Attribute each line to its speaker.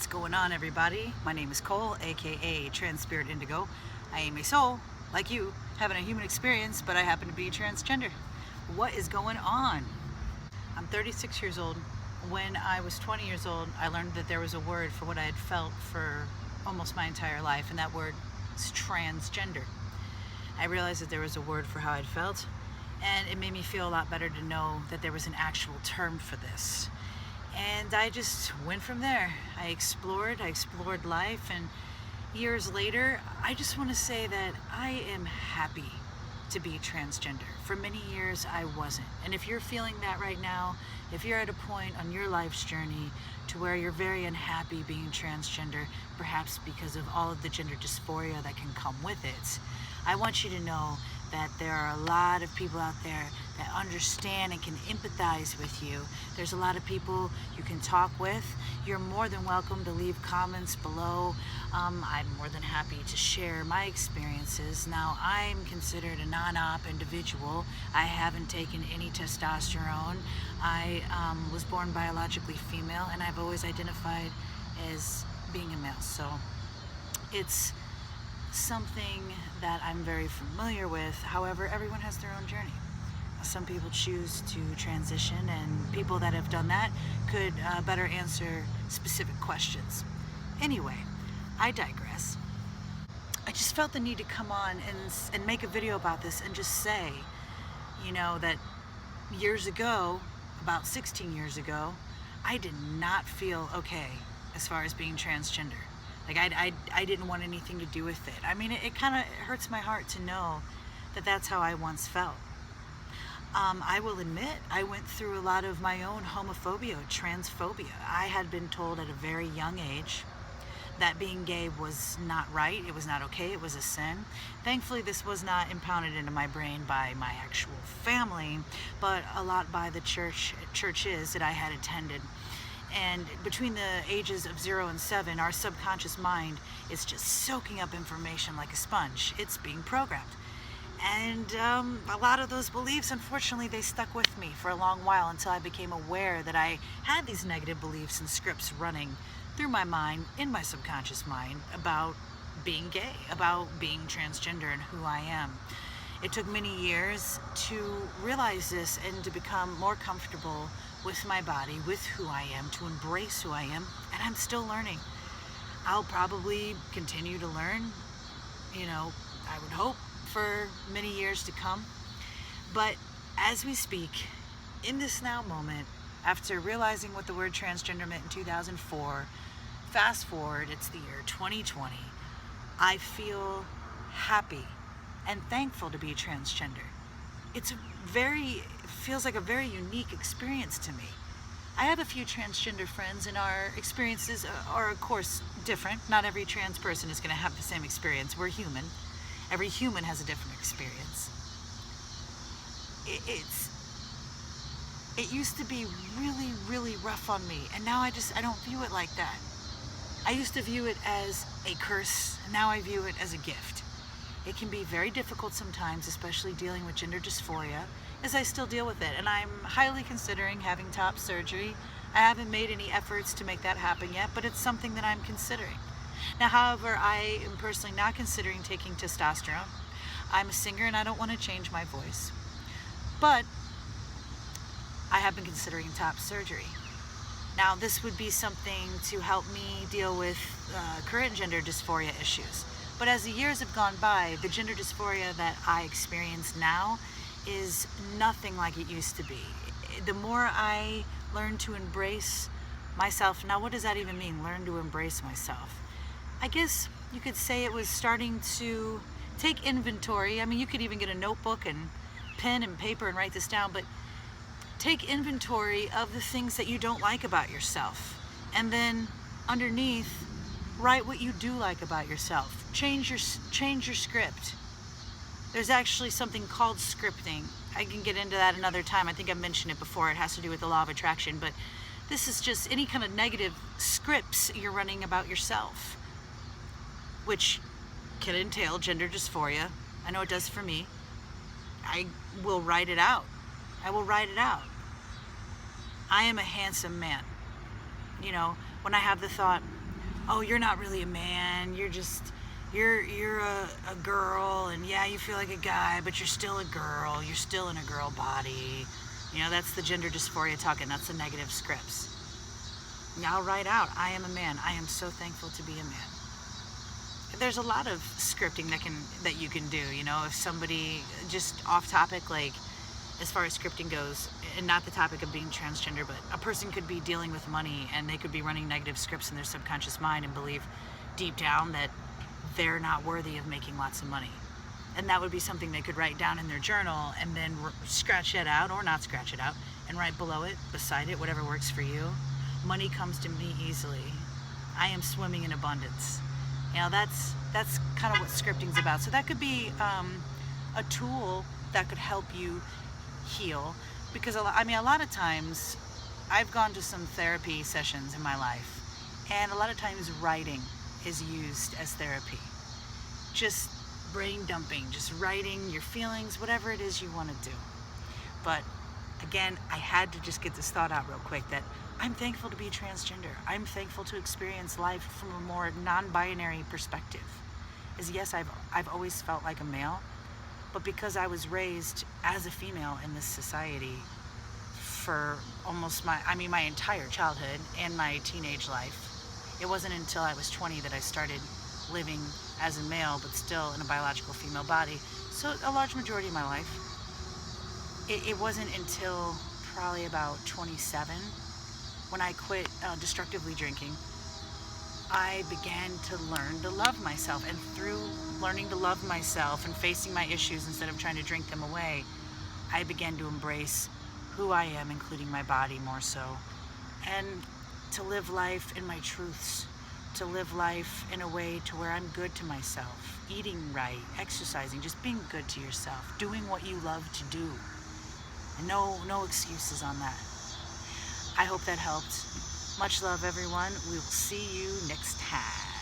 Speaker 1: What's going on, everybody? My name is Cole, aka Trans Spirit Indigo. I am a soul, like you, having a human experience, but I happen to be transgender. What is going on? I'm 36 years old. When I was 20 years old, I learned that there was a word for what I had felt for almost my entire life, and that word is transgender. I realized that there was a word for how I'd felt, and it made me feel a lot better to know that there was an actual term for this. And I just went from there. I explored life, and years later, I just want to say that I am happy to be transgender. For many years, I wasn't. And if you're feeling that right now, if you're at a point on your life's journey to where you're very unhappy being transgender, perhaps because of all of the gender dysphoria that can come with it, I want you to know that there are a lot of people out there that understand and can empathize with you. There's a lot of people you can talk with. You're more than welcome to leave comments below. I'm more than happy to share my experiences. Now, I'm considered a non-op individual. I haven't taken any testosterone. I was born biologically female, and I've always identified as being a male. So it's something that I'm very familiar with. However, everyone has their own journey. Some people choose to transition, and people that have done that could better answer specific questions. Anyway, I digress. I just felt the need to come on and make a video about this and just say, that years ago, about 16 years ago, I did not feel okay as far as being transgender. Like, I didn't want anything to do with it. I mean, it kind of hurts my heart to know that that's how I once felt. I will admit, I went through a lot of my own homophobia, transphobia. I had been told at a very young age that being gay was not right, it was not okay, it was a sin. Thankfully, this was not impounded into my brain by my actual family, but a lot by the churches that I had attended. And between the ages of 0 and 7, our subconscious mind is just soaking up information like a sponge. It's being programmed. And a lot of those beliefs, unfortunately, they stuck with me for a long while until I became aware that I had these negative beliefs and scripts running through my mind, in my subconscious mind, about being gay, about being transgender and who I am. It took many years to realize this and to become more comfortable with my body, with who I am, to embrace who I am, and I'm still learning. I'll probably continue to learn, I would hope, for many years to come. But as we speak, in this now moment, after realizing what the word transgender meant in 2004, fast forward, it's the year 2020, I feel happy and thankful to be transgender. It feels like a very unique experience to me. I have a few transgender friends, and our experiences are, of course, different. Not every trans person is going to have the same experience. We're human. Every human has a different experience. It used to be really, really rough on me, and now I don't view it like that. I used to view it as a curse, and now I view it as a gift. It can be very difficult sometimes, especially dealing with gender dysphoria, as I still deal with it, and I'm highly considering having top surgery. I haven't made any efforts to make that happen yet, but it's something that I'm considering. Now, however, I am personally not considering taking testosterone. I'm a singer and I don't want to change my voice. But I have been considering top surgery. Now, this would be something to help me deal with current gender dysphoria issues. But as the years have gone by, the gender dysphoria that I experience now is nothing like it used to be. The more I learn to embrace myself, now what does that even mean, learn to embrace myself? I guess you could say it was starting to take inventory. I mean, you could even get a notebook and pen and paper and write this down, but take inventory of the things that you don't like about yourself. And then underneath, write what you do like about yourself. Change your script. There's actually something called scripting. I can get into that another time. I think I mentioned it before. It has to do with the law of attraction, but this is just any kind of negative scripts you're running about yourself, which can entail gender dysphoria. I know it does for me. I will write it out. I am a handsome man. When I have the thought, oh, you're not really a man, you're a girl, and yeah, you feel like a guy, but you're still a girl, you're still in a girl body. That's the gender dysphoria talking. That's the negative scripts. Now write out, I am a man. I am so thankful to be a man. There's a lot of scripting that you can do. If somebody, just off topic, like as far as scripting goes, and not the topic of being transgender, but a person could be dealing with money and they could be running negative scripts in their subconscious mind and believe deep down that they're not worthy of making lots of money. And that would be something they could write down in their journal and then scratch it out, or not scratch it out, and write below it, beside it, whatever works for you. Money comes to me easily. I am swimming in abundance. That's kind of what scripting's about. So that could be a tool that could help you heal. Because a lot of times, I've gone to some therapy sessions in my life, and a lot of times writing is used as therapy. Just brain dumping, just writing your feelings, whatever it is you want to do. But again, I had to just get this thought out real quick that I'm thankful to be transgender. I'm thankful to experience life from a more non-binary perspective. Yes, I've always felt like a male, but because I was raised as a female in this society for almost my entire childhood and my teenage life, it wasn't until I was 20 that I started living as a male, but still in a biological female body. So a large majority of my life. It wasn't until probably about 27 when I quit destructively drinking. I began to learn to love myself, and through learning to love myself and facing my issues instead of trying to drink them away, I began to embrace who I am, including my body more so, and to live life in my truths, to live life in a way to where I'm good to myself, eating right, exercising, just being good to yourself, doing what you love to do, and no excuses on that. I hope that helped. Much love, everyone. We will see you next time.